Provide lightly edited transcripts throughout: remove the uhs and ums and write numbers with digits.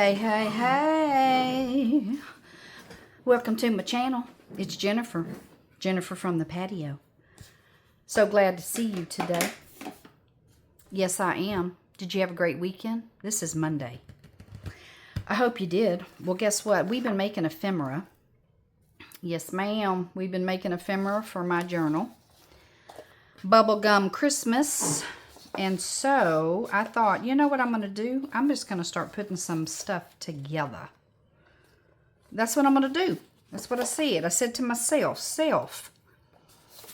Hey, hey, hey. Welcome to my channel. It's Jennifer. Jennifer from the patio. So glad to see you today. Yes, I am. Did you have a great weekend? This is Monday. I hope you did. Well, guess what? We've been making ephemera. Yes, ma'am. We've been making ephemera for my journal. Bubblegum Christmas. And so I thought, you know what I'm going to do? I'm just going to start putting some stuff together. That's what I'm going to do. That's what I said. I said to myself,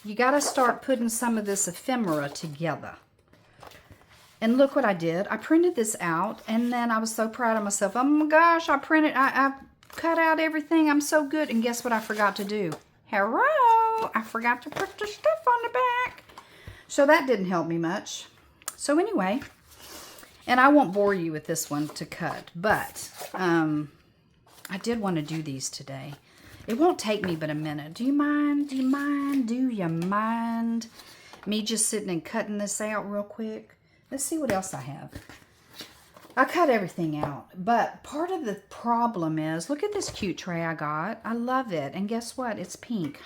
you got to start putting some of this ephemera together. And look what I did. I printed this out, and then I was so proud of myself. Oh my gosh, I cut out everything. I'm so good. And guess what I forgot to do? Hello! I forgot to put the stuff on the back. So that didn't help me much. So anyway, and I won't bore you with this one to cut, but I did want to do these today. It won't take me but a minute. Do you mind? Do you mind? Do you mind me just sitting and cutting this out real quick? Let's see what else I have. I cut everything out, but part of the problem is, look at this cute tray I got. I love it. And guess what? It's pink.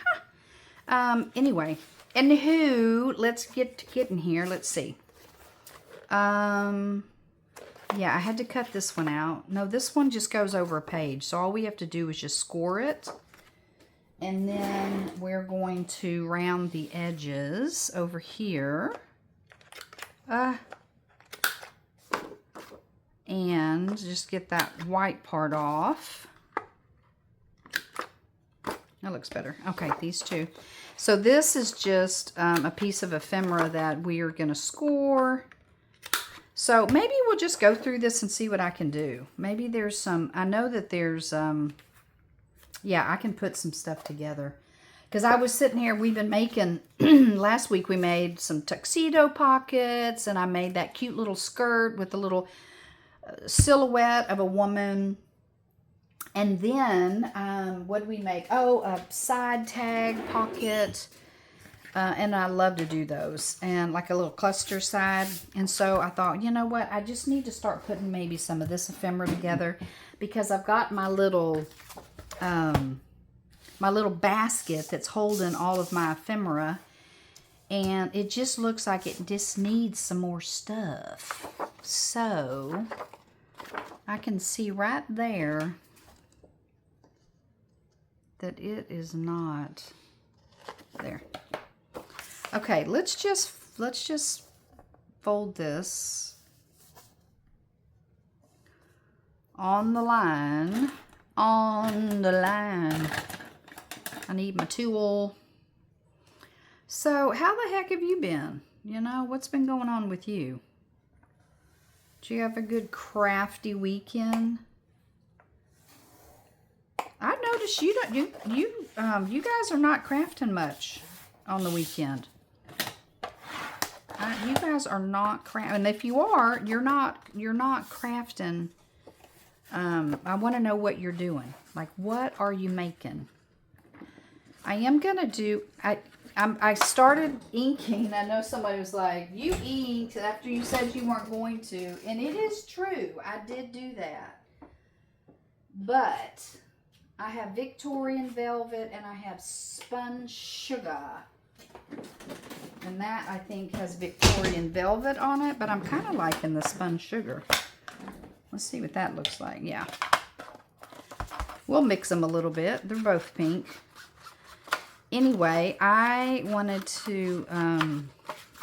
Huh. Anyway, anywho, let's get in here. Let's see. Yeah, I had to cut this one out. No, this one just goes over a page. So all we have to do is just score it. And then we're going to round the edges over here. And just get that white part off. That looks better. Okay, these two. So this is just a piece of ephemera that we are going to score. So maybe we'll just go through this and see what I can do. Maybe there's some, I know that there's, yeah, I can put some stuff together. Because I was sitting here, we've been making, last week we made some tuxedo pockets, and I made that cute little skirt with a little silhouette of a woman. And then, what did we make? Oh, a side tag pocket. And I love to do those, and like a little cluster side. And so I thought, you know what, I just need to start putting maybe some of this ephemera together, because I've got my little basket that's holding all of my ephemera, and it just looks like it just needs some more stuff. So I can see right there that it is not there. Okay, let's just fold this on the line. On the line. I need my tool. So, how the heck have you been? You know, what's been going on with you? Did you have a good crafty weekend? I noticed you guys are not crafting much on the weekend. You guys are not crafting, and if you are, you're not crafting. I want to know what you're doing. Like, what are you making? I am gonna do. I started inking. I know somebody was like, "You inked after you said you weren't going to," and it is true. I did do that, but I have Victorian velvet and I have spun sugar. And that, I think, has Victorian velvet on it, but I'm kind of liking the spun sugar. Let's see what that looks like. Yeah. We'll mix them a little bit. They're both pink. Anyway, I wanted to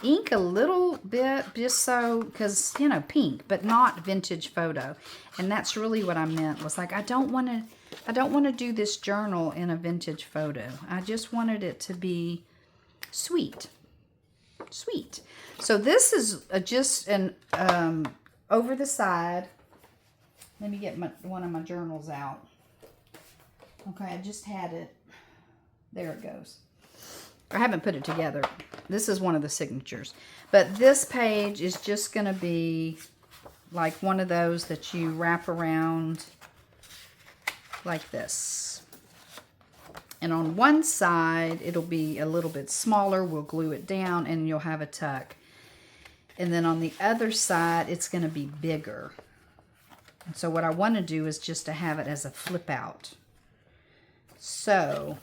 ink a little bit just so, because, you know, pink, but not vintage photo. And that's really what I meant, was like, I don't want to do this journal in a vintage photo. I just wanted it to be sweet. Sweet. So this is just an over the side. Let me get one of my journals out. Okay, I just had it. There it goes. I haven't put it together. This is one of the signatures. But this page is just going to be like one of those that you wrap around like this. And on one side, it'll be a little bit smaller. We'll glue it down and you'll have a tuck. And then on the other side, it's going to be bigger. And so what I want to do is just to have it as a flip out. So,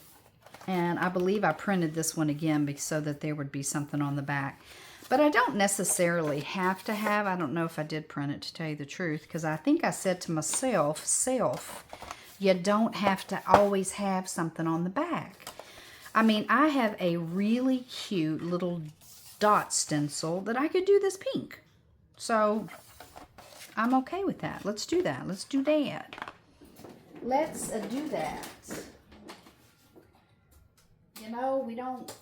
and I believe I printed this one again so that there would be something on the back. But I don't necessarily have to have, I don't know if I did print it to tell you the truth, because I think I said to myself, you don't have to always have something on the back. I mean, I have a really cute little dot stencil that I could do this pink. So I'm okay with that. Let's do that. Let's do that. Let's do that. You know, we don't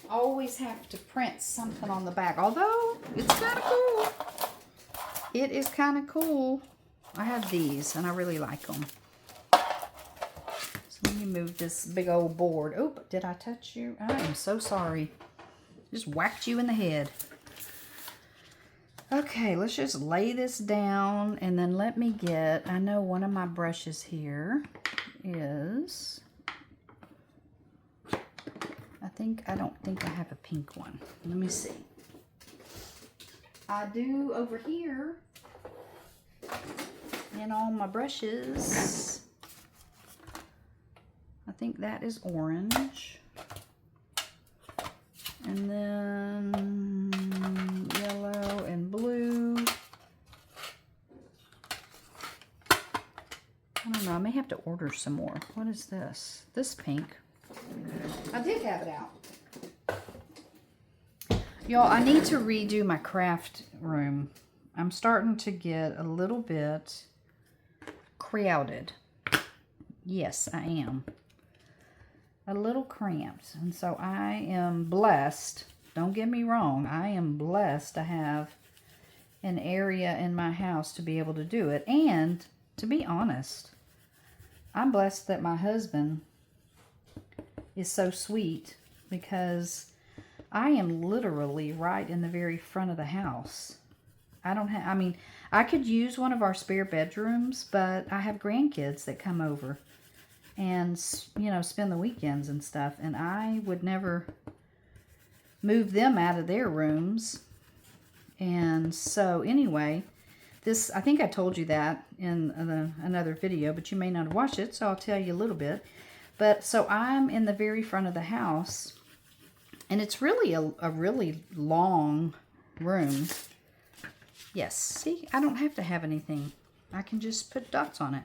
always have to print something on the back, although it's kind of cool. It is kind of cool. I have these and I really like them. So let me move this big old board. Oh, did I touch you? I am so sorry. Just whacked you in the head. Okay, let's just lay this down and then let me get, I know one of my brushes here is, I don't think I have a pink one. Let me see. I do over here in all my brushes. I think that is orange. And then yellow and blue. I don't know, I may have to order some more. What is this? This pink. I did have it out. Y'all, I need to redo my craft room. I'm starting to get a little bit crowded. Yes, I am. A little cramped. And so I am blessed. Don't get me wrong. I am blessed to have an area in my house to be able to do it. And to be honest, I'm blessed that my husband is so sweet, because I am literally right in the very front of the house. I mean, I could use one of our spare bedrooms, but I have grandkids that come over and, you know, spend the weekends and stuff, and I would never move them out of their rooms. And so anyway, this, I think I told you that in another video, but you may not have watched it, so I'll tell you a little bit. But so I'm in the very front of the house, and it's really a really long room. Yes, see, I don't have to have anything. I can just put dots on it.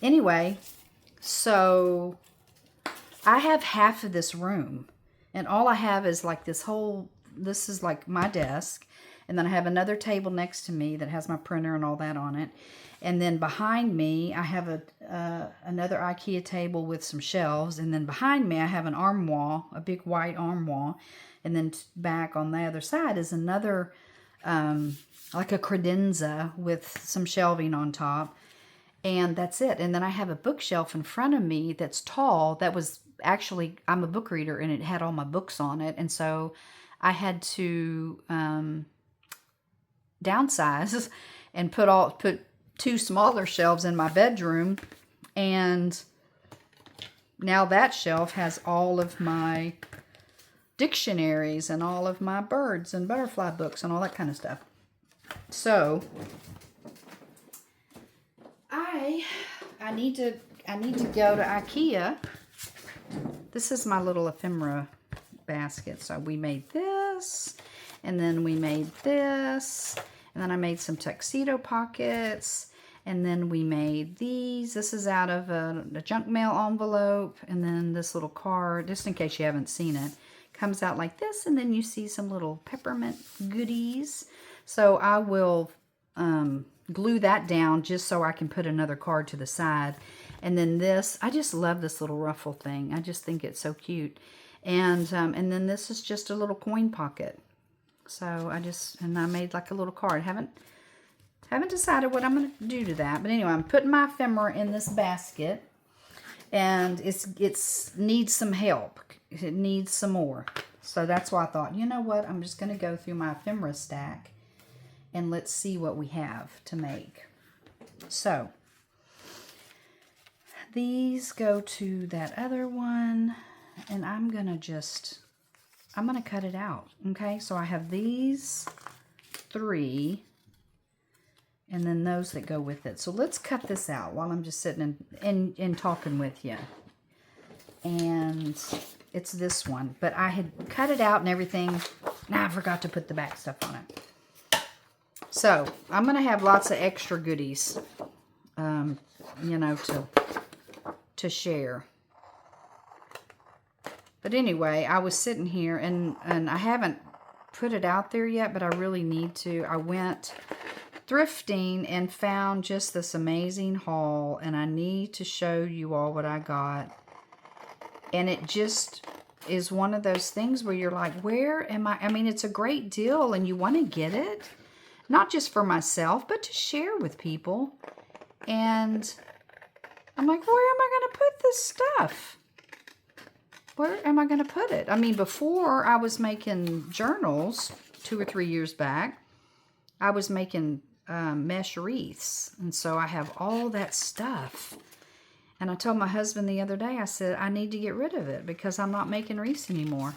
Anyway, so I have half of this room, and all I have is like this is like my desk, and then I have another table next to me that has my printer and all that on it. And then behind me, I have another IKEA table with some shelves. And then behind me, I have an armoire, a big white armoire. And then back on the other side is another, like a credenza with some shelving on top. And that's it. And then I have a bookshelf in front of me that's tall. That was actually, I'm a book reader, and it had all my books on it. And so I had to downsize and put two smaller shelves in my bedroom, and now that shelf has all of my dictionaries and all of my birds and butterfly books and all that kind of stuff. So I need to go to IKEA. This is my little ephemera basket. So we made this, and then we made this, and then I made some tuxedo pockets, and then we made these. This is out of a junk mail envelope, and then this little card, just in case you haven't seen it, comes out like this, and then you see some little peppermint goodies. So I will glue that down just so I can put another card to the side. And then this, I just love this little ruffle thing. I just think it's so cute. And then this is just a little coin pocket. So I made like a little card. Haven't decided what I'm going to do to that. But anyway, I'm putting my ephemera in this basket. And it needs some help. It needs some more. So that's why I thought, you know what? I'm just going to go through my ephemera stack. And let's see what we have to make. So these go to that other one. And I'm going to cut it out. Okay, so I have these 3. And then those that go with it. So let's cut this out while I'm just sitting and talking with you. And it's this one. But I had cut it out and everything. Now I forgot to put the back stuff on it. So I'm going to have lots of extra goodies, you know, to share. But anyway, I was sitting here and I haven't put it out there yet, but I really need to. I went thrifting and found just this amazing haul, and I need to show you all what I got. And it just is one of those things where you're like, where am I? I mean, it's a great deal and you want to get it, not just for myself, but to share with people. And I'm like, where am I going to put this stuff? Where am I going to put it? I mean, before I was making journals 2 or 3 years back, I was making mesh wreaths. And so I have all that stuff. And I told my husband the other day, I said, I need to get rid of it because I'm not making wreaths anymore.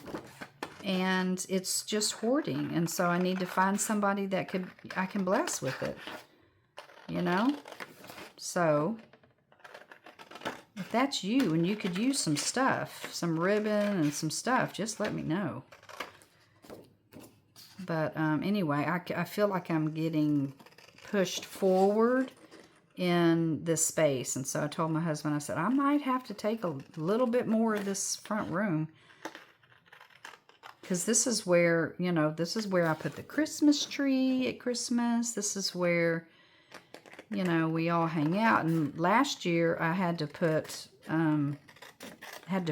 And it's just hoarding. And so I need to find somebody that I can bless with it. You know? So if that's you and you could use some stuff, some ribbon and some stuff, just let me know. But anyway, I feel like I'm getting pushed forward in this space. And so I told my husband, I said, I might have to take a little bit more of this front room. Because this is where, you know, this is where I put the Christmas tree at Christmas. This is where, you know, we all hang out. And last year I had to put,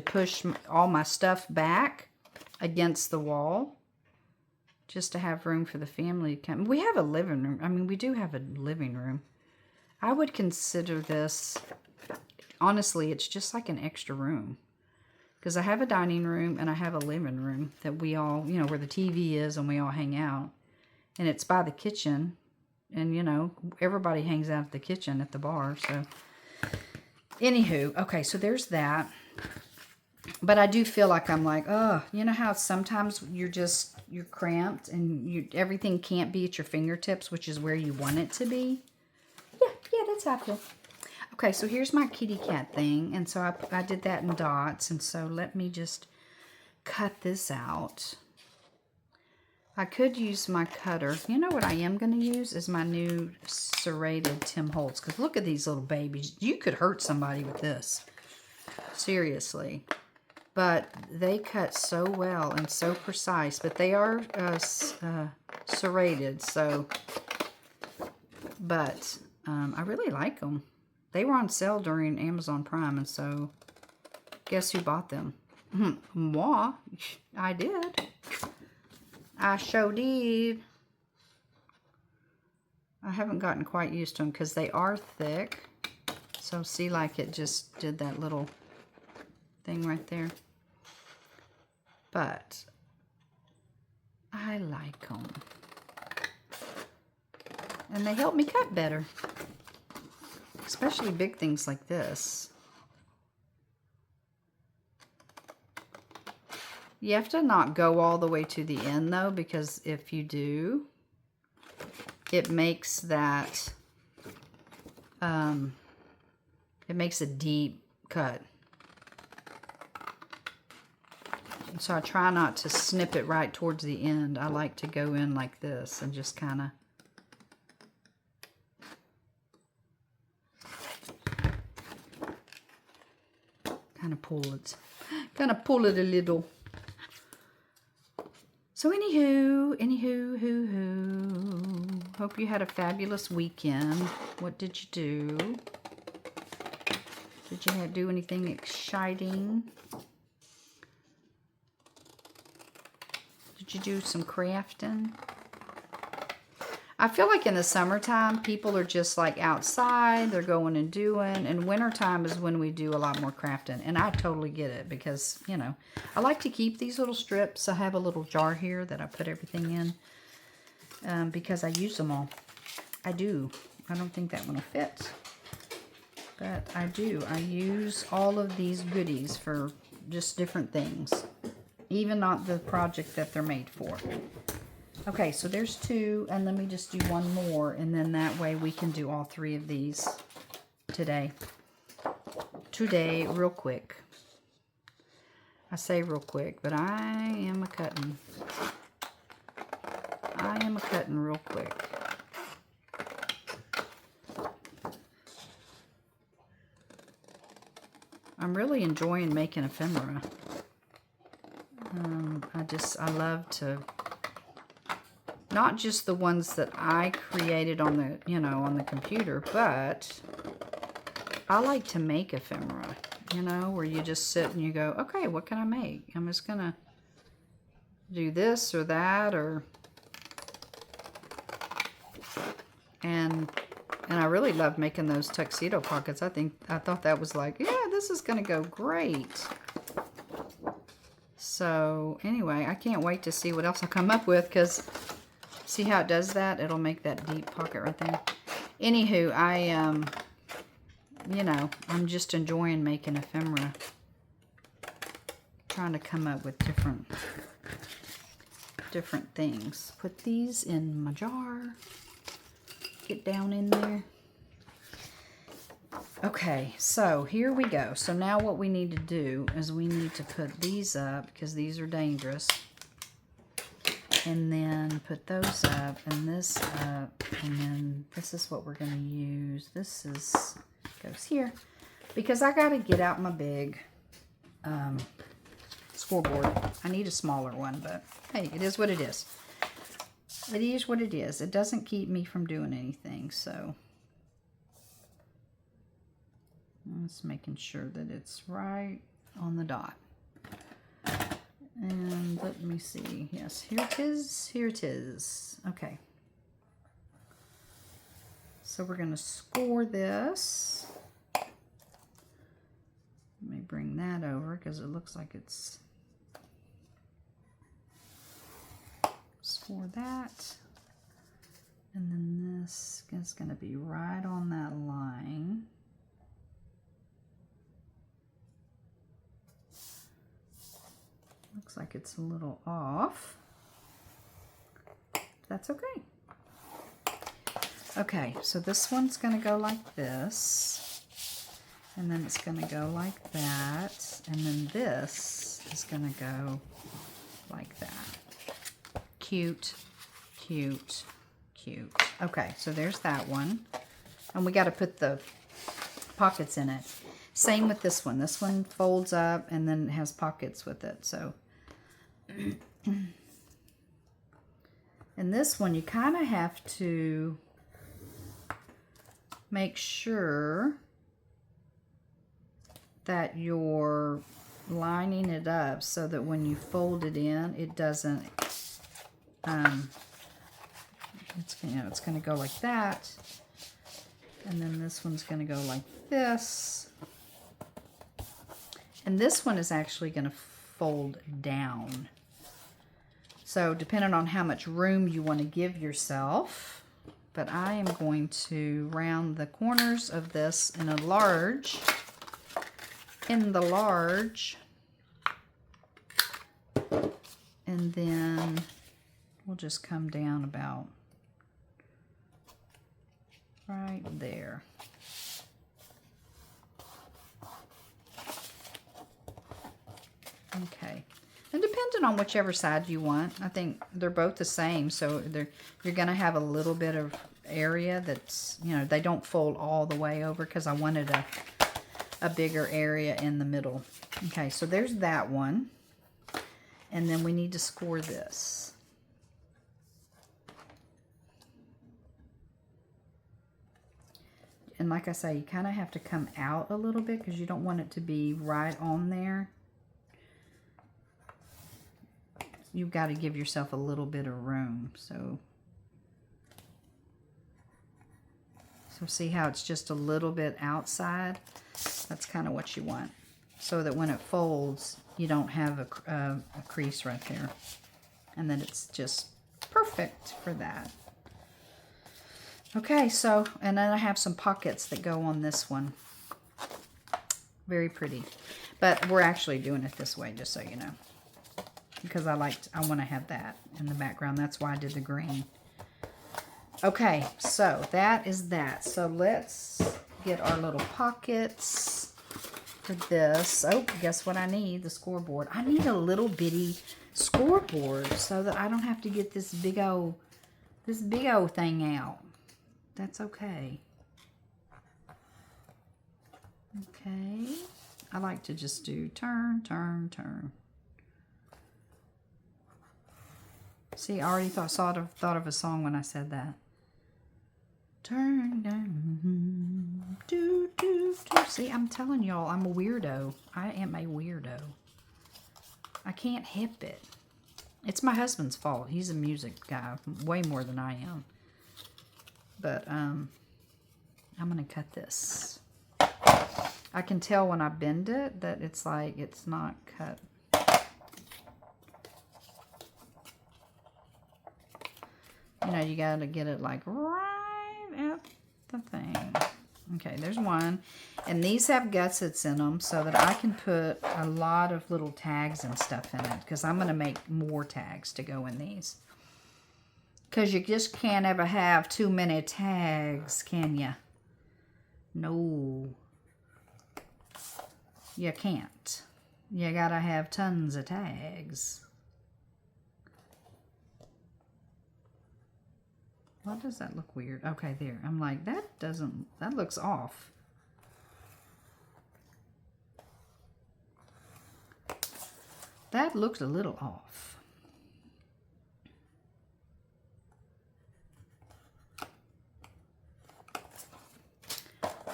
push all my stuff back against the wall just to have room for the family to come. We have a living room. I mean, we do have a living room. I would consider this, honestly, it's just like an extra room. Because I have a dining room and I have a living room that we all, you know, where the TV is and we all hang out. And it's by the kitchen. And, you know, everybody hangs out at the kitchen at the bar. So, anywho, okay, so there's that. But I do feel like I'm like, oh, you know how sometimes you're cramped and everything can't be at your fingertips, which is where you want it to be? Yeah, that's how I feel. Okay, so here's my kitty cat thing. And so I did that in dots. And so let me just cut this out. I could use my cutter. You know what I am going to use is my new serrated Tim Holtz. Because look at these little babies. You could hurt somebody with this. Seriously. But they cut so well and so precise. But they are serrated. So, but I really like them. They were on sale during Amazon Prime. And so, guess who bought them? Moi. I did. I sure did. I haven't gotten quite used to them because they are thick. So see, like it just did that little thing right there. But I like them. And they help me cut better. Especially big things like this. You have to not go all the way to the end though, because if you do, it makes that, it makes a deep cut. So I try not to snip it right towards the end. I like to go in like this and just kind of pull it a little. So anywho, hope you had a fabulous weekend. What did you do? Did you do anything exciting? Did you do some crafting? I feel like in the summertime, people are just like outside. They're going and doing. And wintertime is when we do a lot more crafting. And I totally get it because, you know, I like to keep these little strips. I have a little jar here that I put everything in because I use them all. I do. I don't think that one will fit. But I do. I use all of these goodies for just different things. Even not the project that they're made for. Okay, so there's 2, and let me just do 1 more, and then that way we can do all 3 of these today. Today, real quick. I say real quick, but I am a-cutting. I am a-cutting real quick. I'm really enjoying making ephemera. I love to, not just the ones that I created on the, on the computer, but I like to make ephemera, where you just sit and you go, okay, what can I make? I'm just going to do this or that, and I really love making those tuxedo pockets. I thought that was like, yeah, this is going to go great. So anyway, I can't wait to see what else I come up with, because see how it does that? It'll make that deep pocket right there. Anywho, I'm just enjoying making ephemera. Trying to come up with different things. Put these in my jar. Get down in there. Okay, so here we go. So now what we need to do is we need to put these up, because these are dangerous. And then put those up and this up. And then this is what we're going to use. This goes here, because I got to get out my big scoreboard. I need a smaller one, but hey, it is what it is. It is what it is. It doesn't keep me from doing anything, so I'm just making sure that it's right on the dot. And let me see. Yes, here it is. Here it is. Okay. So we're going to score this. Let me bring that over, because it looks like it's... Score that. And then this is going to be right on that line. Looks like it's a little off. That's okay. Okay, so this one's going to go like this. And then it's going to go like that. And then this is going to go like that. Cute, cute, cute. Okay, so there's that one. And we got to put the pockets in it. Same with this one. This one folds up and then it has pockets with it. So, and this one you kind of have to make sure that you're lining it up so that when you fold it in, it doesn't, it's going to go like that. And then this one's going to go like this. And this one is actually going to fold down. So depending on how much room you want to give yourself, but I am going to round the corners of this in the large, and then we'll just come down about right there. Okay, and depending on whichever side you want, I think they're both the same, so you're going to have a little bit of area that's, they don't fold all the way over because I wanted a bigger area in the middle. Okay, so there's that one, and then we need to score this. And like I say, you kind of have to come out a little bit because you don't want it to be right on there. You've got to give yourself a little bit of room. So see how it's just a little bit outside? That's kind of what you want. So that when it folds, you don't have a crease right there. And then it's just perfect for that. Okay, so, and then I have some pockets that go on this one. Very pretty. But we're actually doing it this way, just so you know. because I want to have that in the background. That's why I did the green. Okay, so that is that. So let's get our little pockets for this. Oh, guess what I need? The scoreboard. I need a little bitty scoreboard so that I don't have to get this big old thing out. That's okay. Okay. I like to just do turn, turn, turn. See, I already thought of a song when I said that. Turn down, do, do, do. See, I'm telling y'all, I'm a weirdo. I am a weirdo. I can't help it. It's my husband's fault. He's a music guy, way more than I am. But, I'm going to cut this. I can tell when I bend it that it's like it's not cut. You know, you got to get it like right at the thing. Okay, there's one. And these have gussets in them so that I can put a lot of little tags and stuff in it, because I'm going to make more tags to go in these. Because you just can't ever have too many tags, can you? No. You can't. You gotta have tons of tags. Why does that look weird? Okay, there. I'm like, that looks off. That looked a little off.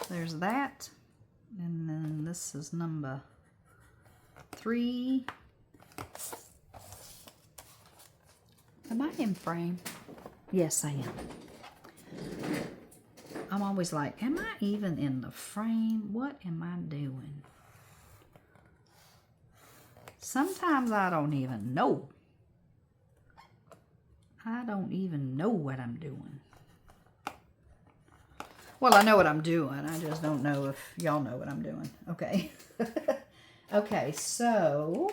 There's that. And then this is number 3. Am I in frame? Yes, I am. I'm always like, am I even in the frame? What am I doing? Sometimes I don't even know. I don't even know what I'm doing. Well, I know what I'm doing. I just don't know if y'all know what I'm doing. Okay. Okay, so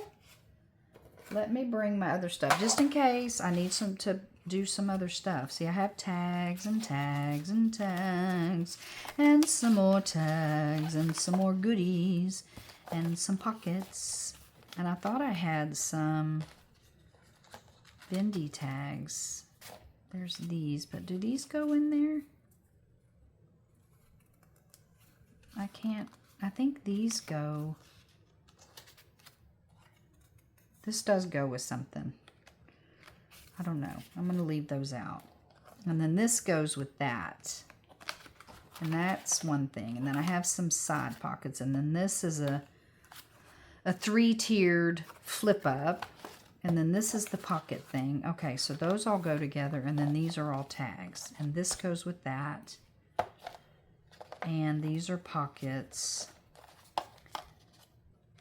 let me bring my other stuff just in case I need to do some other stuff. See, I have tags and tags and tags and some more tags and some more goodies and some pockets. And I thought I had some bendy tags. There's these, but do these go in there? I can't, I think these go, this does go with something. I don't know. I'm going to leave those out. And then this goes with that. And that's one thing. And then I have some side pockets. And then this is a 3-tiered flip up. And then this is the pocket thing. Okay, so those all go together. And then these are all tags. And this goes with that. And these are pockets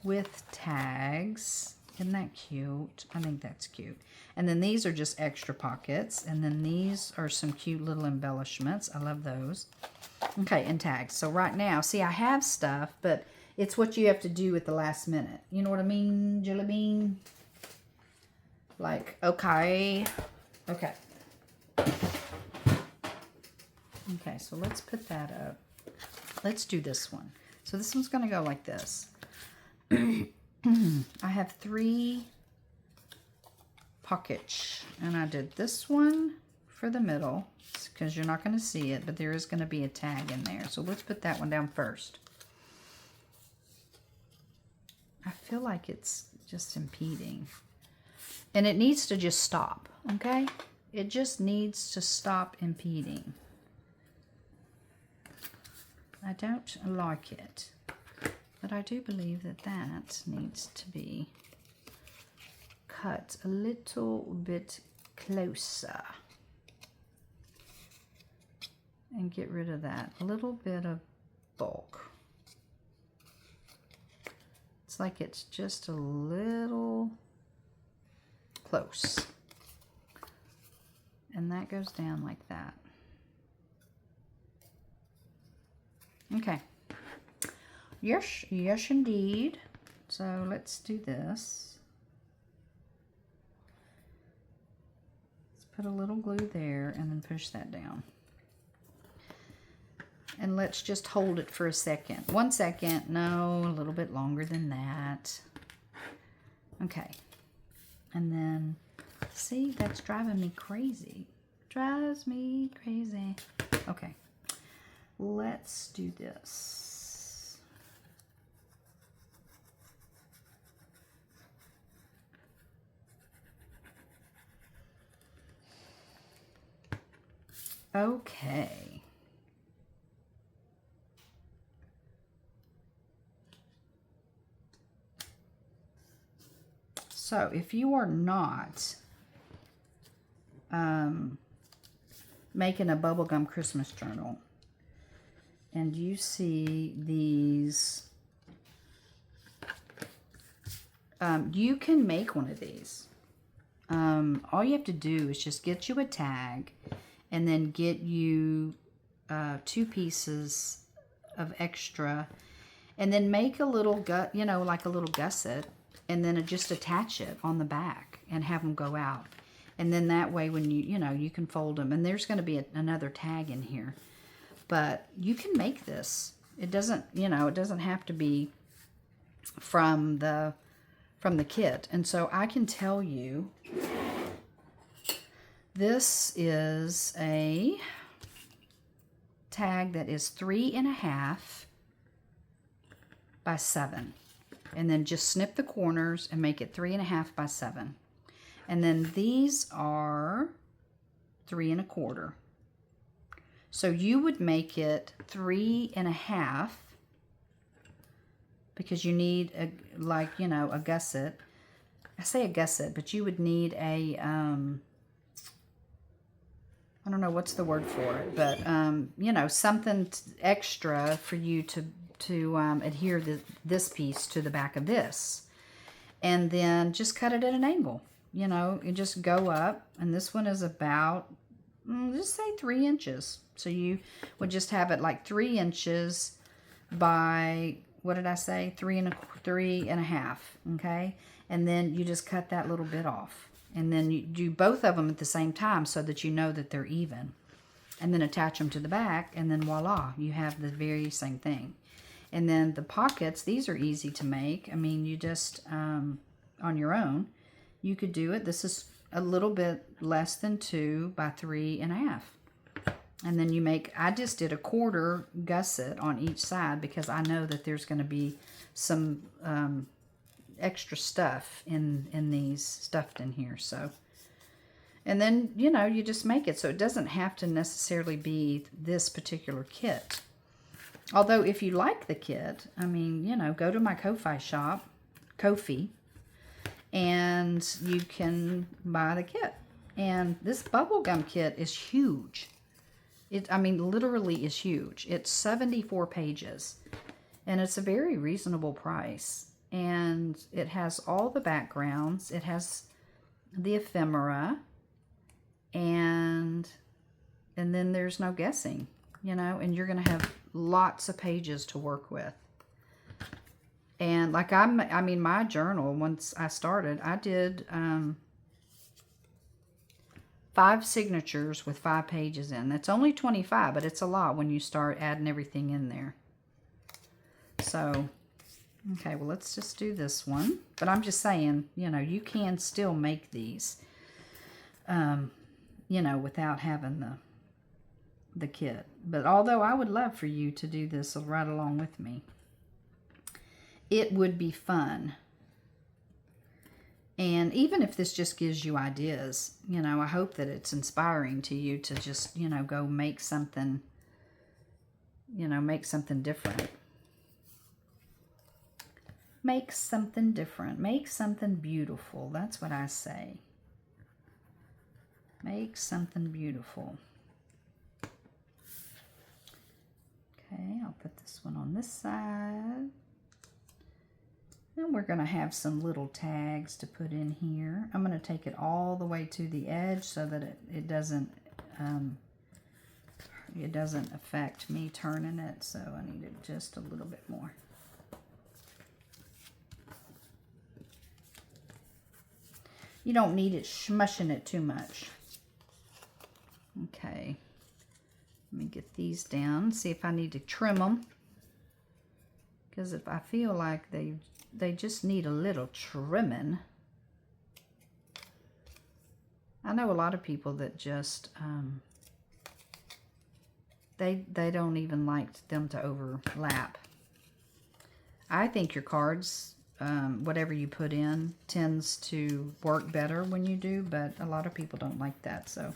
with tags. Isn't that cute? I think that's cute. And then these are just extra pockets. And then these are some cute little embellishments. I love those. Okay, and tags. So right now, see, I have stuff, but it's what you have to do at the last minute. You know what I mean, Jelly Bean? Like, okay. Okay. Okay, so let's put that up. Let's do this one. So this one's going to go like this. I have 3 pockets. And I did this one for the middle because you're not going to see it, but there is going to be a tag in there. So let's put that one down first. I feel like it's just impeding. And it needs to just stop, okay? It just needs to stop impeding. I don't like it, but I do believe that that needs to be cut a little bit closer and get rid of that little bit of bulk. It's like it's just a little close, and that goes down like that. Okay. Yes, yes indeed. So let's do this. put a little glue there and then push that down. And let's just hold it for a second. 1 second. No, a little bit longer than that. Okay. And then, see, that's driving me crazy. Drives me crazy. Okay. Let's do this. Okay. So if you are not making a bubblegum Christmas journal and you see these, you can make one of these. All you have to do is just get you a tag and then get you 2 pieces of extra and then make a little like a little gusset, and then just attach it on the back and have them go out. And then that way when you can fold them. And there's going to be another tag in here. But you can make this. It doesn't, it doesn't have to be from the kit. And so I can tell you, this is a tag that is 3.5 by 7. And then just snip the corners and make it 3.5 by 7. And then these are 3.25. So you would make it 3.5 because you need a gusset. I say a gusset, but you would need a I don't know what's the word for it, but something extra for you to adhere this piece to the back of this. And then just cut it at an angle. You just go up, and this one is about, just say 3 inches. So you would just have it like 3 inches by, what did I say? 3.5, okay? And then you just cut that little bit off. And then you do both of them at the same time so that you know that they're even. And then attach them to the back, and then voila, you have the very same thing. And then the pockets, these are easy to make. I mean, you just, on your own, you could do it. This is a little bit less than 2 by 3.5. And then you make, I just did a 1/4 gusset on each side because I know that there's going to be some extra stuff in these, stuffed in here. So, and then, you just make it. So it doesn't have to necessarily be this particular kit. Although, if you like the kit, I mean, go to my Ko-Fi shop, Ko-Fi, and you can buy the kit. And this bubblegum kit is huge. I mean, literally is huge. It's 74 pages, and it's a very reasonable price. And it has all the backgrounds. It has the ephemera, and then there's no guessing, and you're going to have lots of pages to work with. And like my journal, once I started, I did 5 signatures with 5 pages in. That's only 25, but it's a lot when you start adding everything in there. So, okay, well, let's just do this one. But I'm just saying, you can still make these, without having the kit. But although I would love for you to do this right along with me, it would be fun. And even if this just gives you ideas, I hope that it's inspiring to you to just, go make something, make something different. Make something different. Make something beautiful. That's what I say. Make something beautiful. Okay, I'll put this one on this side. And we're going to have some little tags to put in here. I'm going to take it all the way to the edge so that it doesn't affect me turning it. So I need it just a little bit more. You don't need it smushing it too much. Okay. Let me get these down, see if I need to trim them. Because if I feel like they just need a little trimming. I know a lot of people that just, they don't even like them to overlap. I think your cards, whatever you put in, tends to work better when you do, but a lot of people don't like that, so.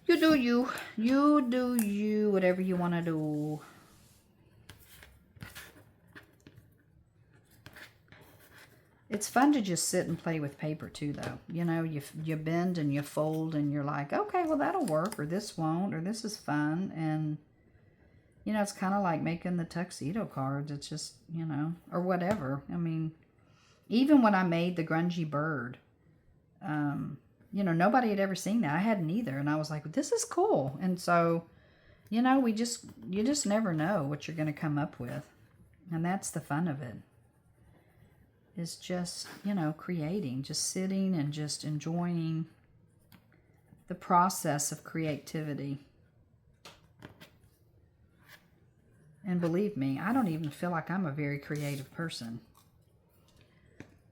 You do you. You do you, whatever you want to do. It's fun to just sit and play with paper too, though. You know, you bend and you fold and you're like, okay, well, that'll work, or this won't, or this is fun. And, you know, it's kind of like making the tuxedo cards. It's just, you know, or whatever. I mean, even when I made the grungy bird, you know, nobody had ever seen that. I hadn't either. And I was like, this is cool. And so, you know, you just never know what you're going to come up with. And that's the fun of it. Is just, you know, creating, just sitting and just enjoying the process of creativity. And believe me, I don't even feel like I'm a very creative person.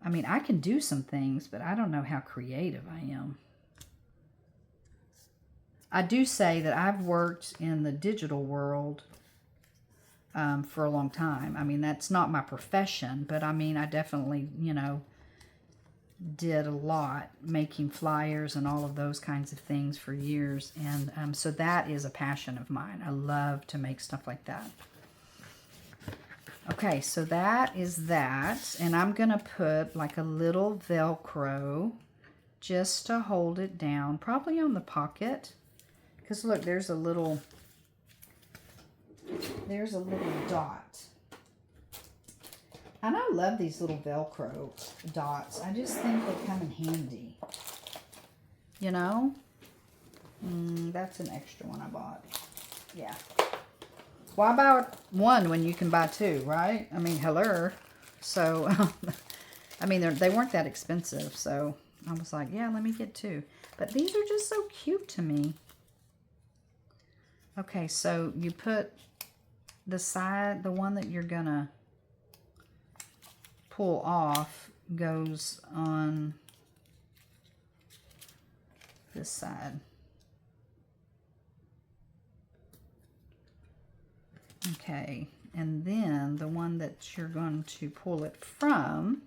I mean, I can do some things, but I don't know how creative I am. I do say that I've worked in the digital world for a long time. I mean, that's not my profession, but I mean, I definitely, you know, did a lot making flyers and all of those kinds of things for years. And so that is a passion of mine. I love to make stuff like that. Okay, so that is that. And I'm going to put like a little Velcro just to hold it down, probably on the pocket. Because look, there's a little dot. And I love these little Velcro dots. I just think they come in handy. You know? That's an extra one I bought. Yeah. Why buy one when you can buy two, right? I mean, hello. So, I mean, they weren't that expensive. So, I was like, yeah, let me get two. But these are just so cute to me. Okay, so you put the side, the one that you're gonna pull off goes on this side. Okay, and then the one that you're going to pull it from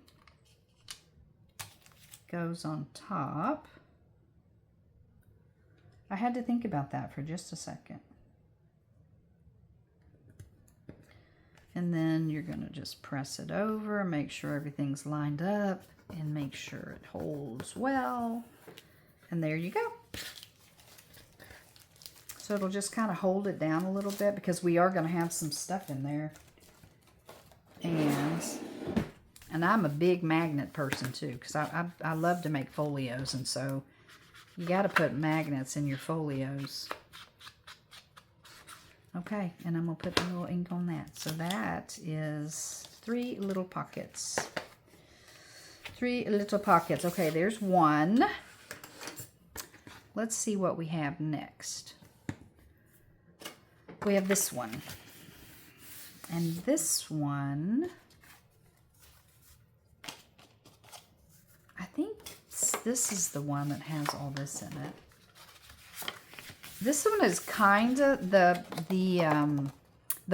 goes on top. I had to think about that for just a second. And then you're going to just press it over, make sure everything's lined up, and make sure it holds well. And there you go. So it'll just kind of hold it down a little bit because we are going to have some stuff in there. And I'm a big magnet person too, because I love to make folios, and so you got to put magnets in your folios. Okay, and I'm going to put a little ink on that. So that is 3 little pockets. 3 little pockets. Okay, there's one. Let's see what we have next. We have this one. And this one, I think this is the one that has all this in it. This one is kind of the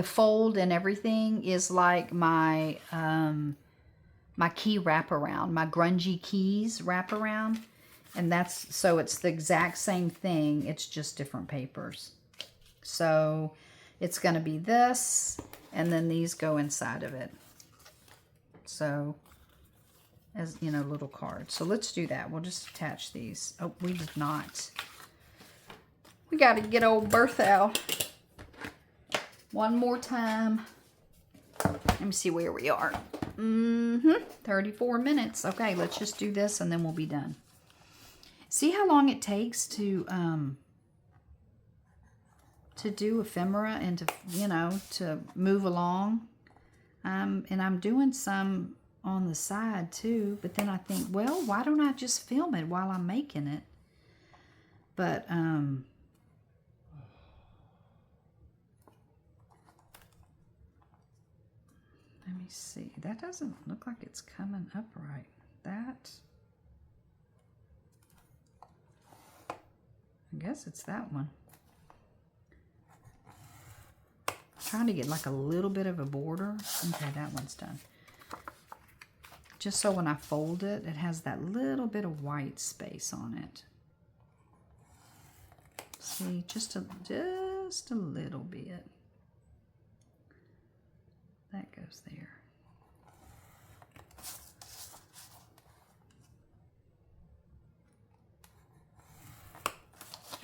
fold and everything is like my my key wraparound, my grungy keys wraparound, and that's so it's the exact same thing. It's just different papers. So it's going to be this, and then these go inside of it. So as you know, little cards. So let's do that. We'll just attach these. Oh, we did not. We got to get old Bertha out one more time. Let me see where we are. 34 minutes. Okay, let's just do this and then we'll be done. See how long it takes to do ephemera and to, you know, to move along. And I'm doing some on the side too, but then I think, well, why don't I just film it while I'm making it? But Let me see. That doesn't look like it's coming up right. That, I guess it's that one. Trying to get like a little bit of a border. Okay, that one's done. Just so when I fold it, it has that little bit of white space on it. See, just a little bit. That goes there.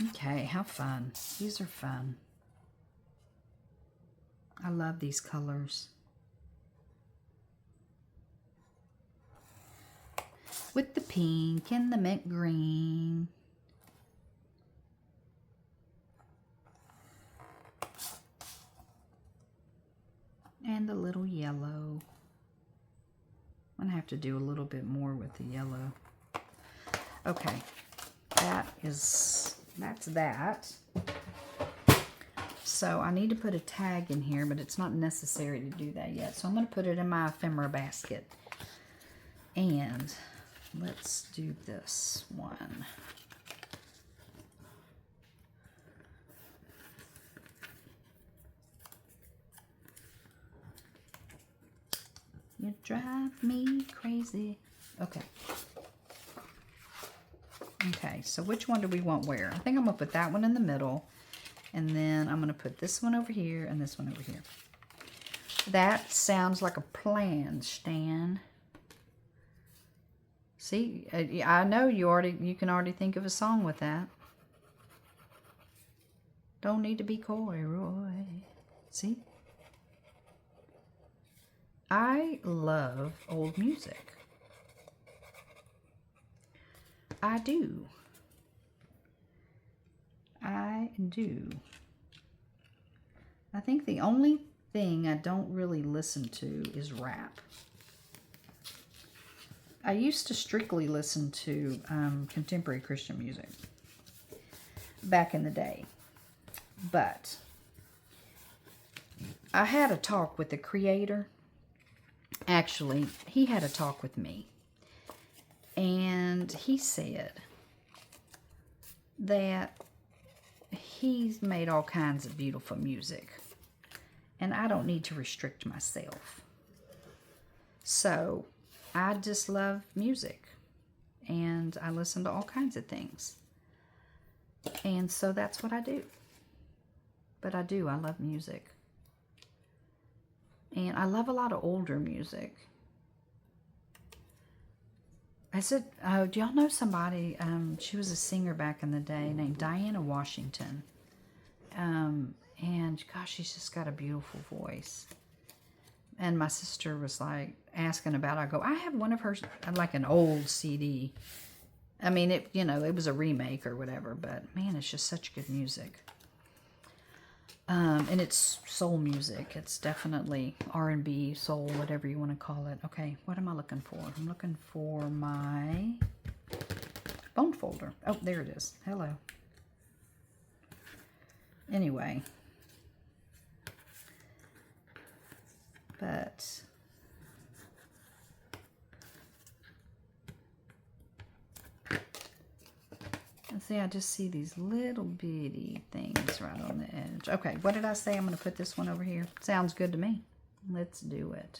Okay, how fun. These are fun. I love these colors. With the pink and the mint green. And a little yellow. I'm gonna have to do a little bit more with the yellow. Okay, that's that. So I need to put a tag in here, but it's not necessary to do that yet. So I'm going to put it in my ephemera basket. And let's do this one. You drive me crazy. Okay. Okay, so which one do we want where? I think I'm going to put that one in the middle. And then I'm going to put this one over here and this one over here. That sounds like a plan, Stan. See, I know you can already think of a song with that. Don't need to be coy, Roy. See? I love old music. I do. I do. I think the only thing I don't really listen to is rap. I used to strictly listen to contemporary Christian music back in the day. But I had a talk with the creator. Actually, he had a talk with me. And he said that he's made all kinds of beautiful music. And I don't need to restrict myself. So, I just love music. And I listen to all kinds of things. And so that's what I do. But I love music. And I love a lot of older music. I said, do y'all know somebody, she was a singer back in the day named Diana Washington. And gosh, she's just got a beautiful voice. And my sister was like asking about it. I go, I have one of hers, like an old CD. I mean, it was a remake or whatever, but man, it's just such good music. And it's soul music. It's definitely R&B, soul, whatever you want to call it. Okay, what am I looking for? I'm looking for my bone folder. Oh, there it is. Hello. Anyway. But and see, I just see these little bitty things right on the edge. Okay, what did I say? I'm going to put this one over here. Sounds good to me. Let's do it.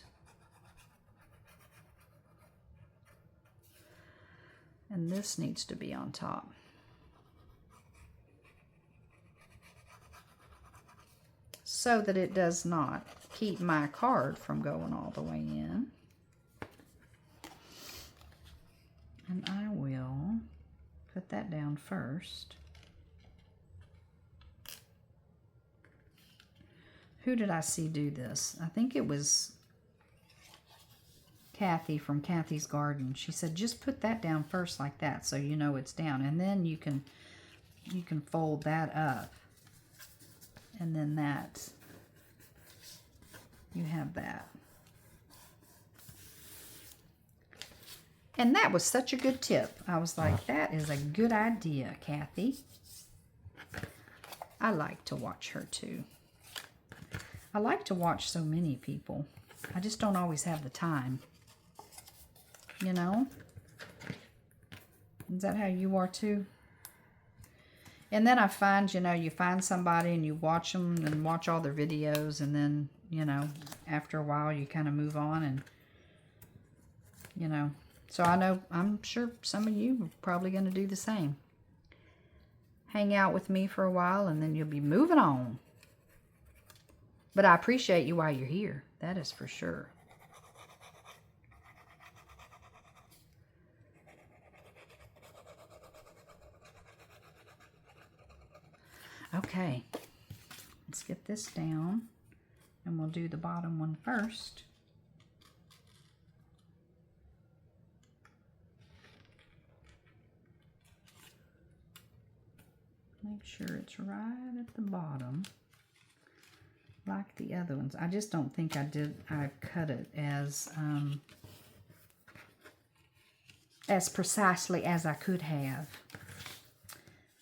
And this needs to be on top. So that it does not keep my card from going all the way in. And I will put that down first. Who did I see do this? I think it was Kathy from Kathy's Garden. She said, just put that down first like that so you know it's down. And then you can fold that up. And then that, you have that. And that was such a good tip. I was like, that is a good idea, Kathy. I like to watch her too. I like to watch so many people. I just don't always have the time. You know? Is that how you are too? And then I find, you know, you find somebody and you watch them and watch all their videos, and then, you know, after a while you kind of move on, and, you know. So I know, I'm sure some of you are probably going to do the same. Hang out with me for a while and then you'll be moving on. But I appreciate you while you're here. That is for sure. Okay, let's get this down, and we'll do the bottom one first. Make sure it's right at the bottom, like the other ones. I just don't think I cut it as precisely as I could have.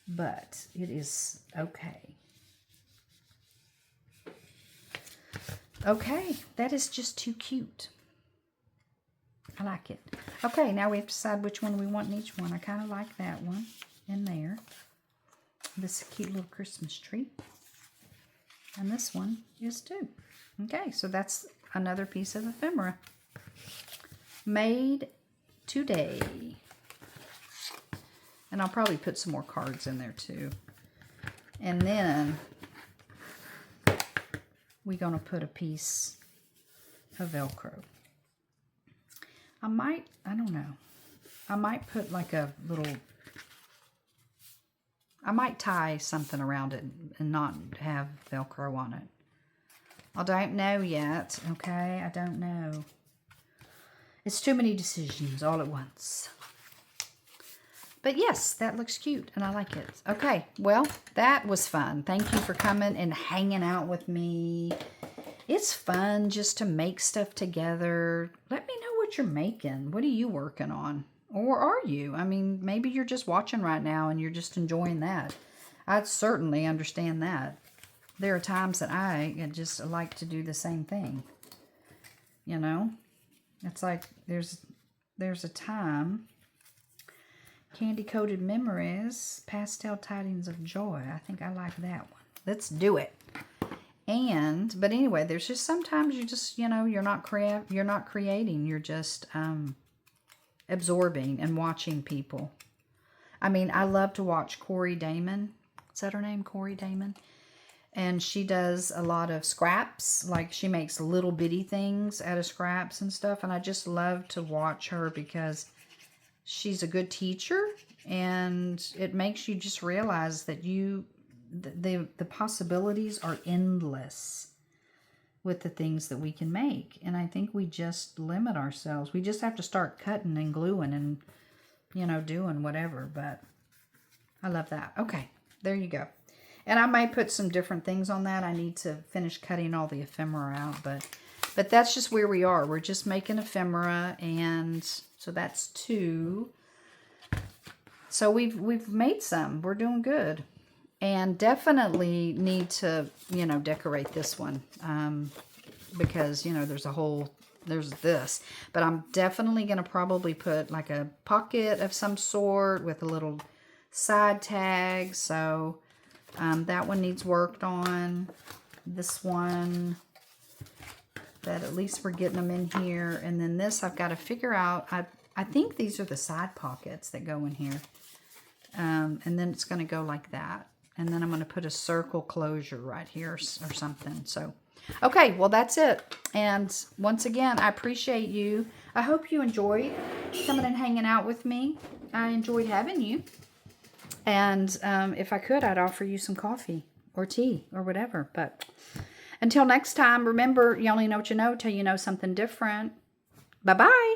But it is okay. Okay, that is just too cute. I like it. Okay, now we have to decide which one we want in each one. I kind of like that one in there. This cute little Christmas tree. And this one is too. Okay, so that's another piece of ephemera. Made today. And I'll probably put some more cards in there too. And then we're going to put a piece of Velcro. I don't know. I might put like a little, I might tie something around it and not have Velcro on it. I don't know yet, okay? I don't know. It's too many decisions all at once. But yes, that looks cute, and I like it. Okay, well, that was fun. Thank you for coming and hanging out with me. It's fun just to make stuff together. Let me know what you're making. What are you working on? Or are you? I mean, maybe you're just watching right now and you're just enjoying that. I certainly understand that. There are times that I just like to do the same thing. You know? It's like there's a time... Candy-Coated Memories, Pastel Tidings of Joy. I think I like that one. Let's do it. But anyway, there's just sometimes you just, you know, you're not creating. You're just absorbing and watching people. I mean, I love to watch Corey Damon. Is that her name? Corey Damon? And she does a lot of scraps. Like, she makes little bitty things out of scraps and stuff. And I just love to watch her because... she's a good teacher, and it makes you just realize that the possibilities are endless with the things that we can make. And I think we just limit ourselves. We just have to start cutting and gluing and, you know, doing whatever. But I love that. Okay, there you go. And I might put some different things on that. I need to finish cutting all the ephemera out, but that's just where we are. We're just making ephemera, and so that's 2. So we've made some. We're doing good. And definitely need to, you know, decorate this one. Because, you know, there's this. But I'm definitely going to probably put like a pocket of some sort with a little side tag. So that one needs worked on. This one... that at least we're getting them in here. And then this I've got to figure out. I think these are the side pockets that go in here. And then it's going to go like that. And then I'm going to put a circle closure right here or something. So, okay, well, that's it. And once again, I appreciate you. I hope you enjoyed coming and hanging out with me. I enjoyed having you. And if I could, I'd offer you some coffee or tea or whatever. But... until next time, remember, you only know what you know till you know something different. Bye-bye.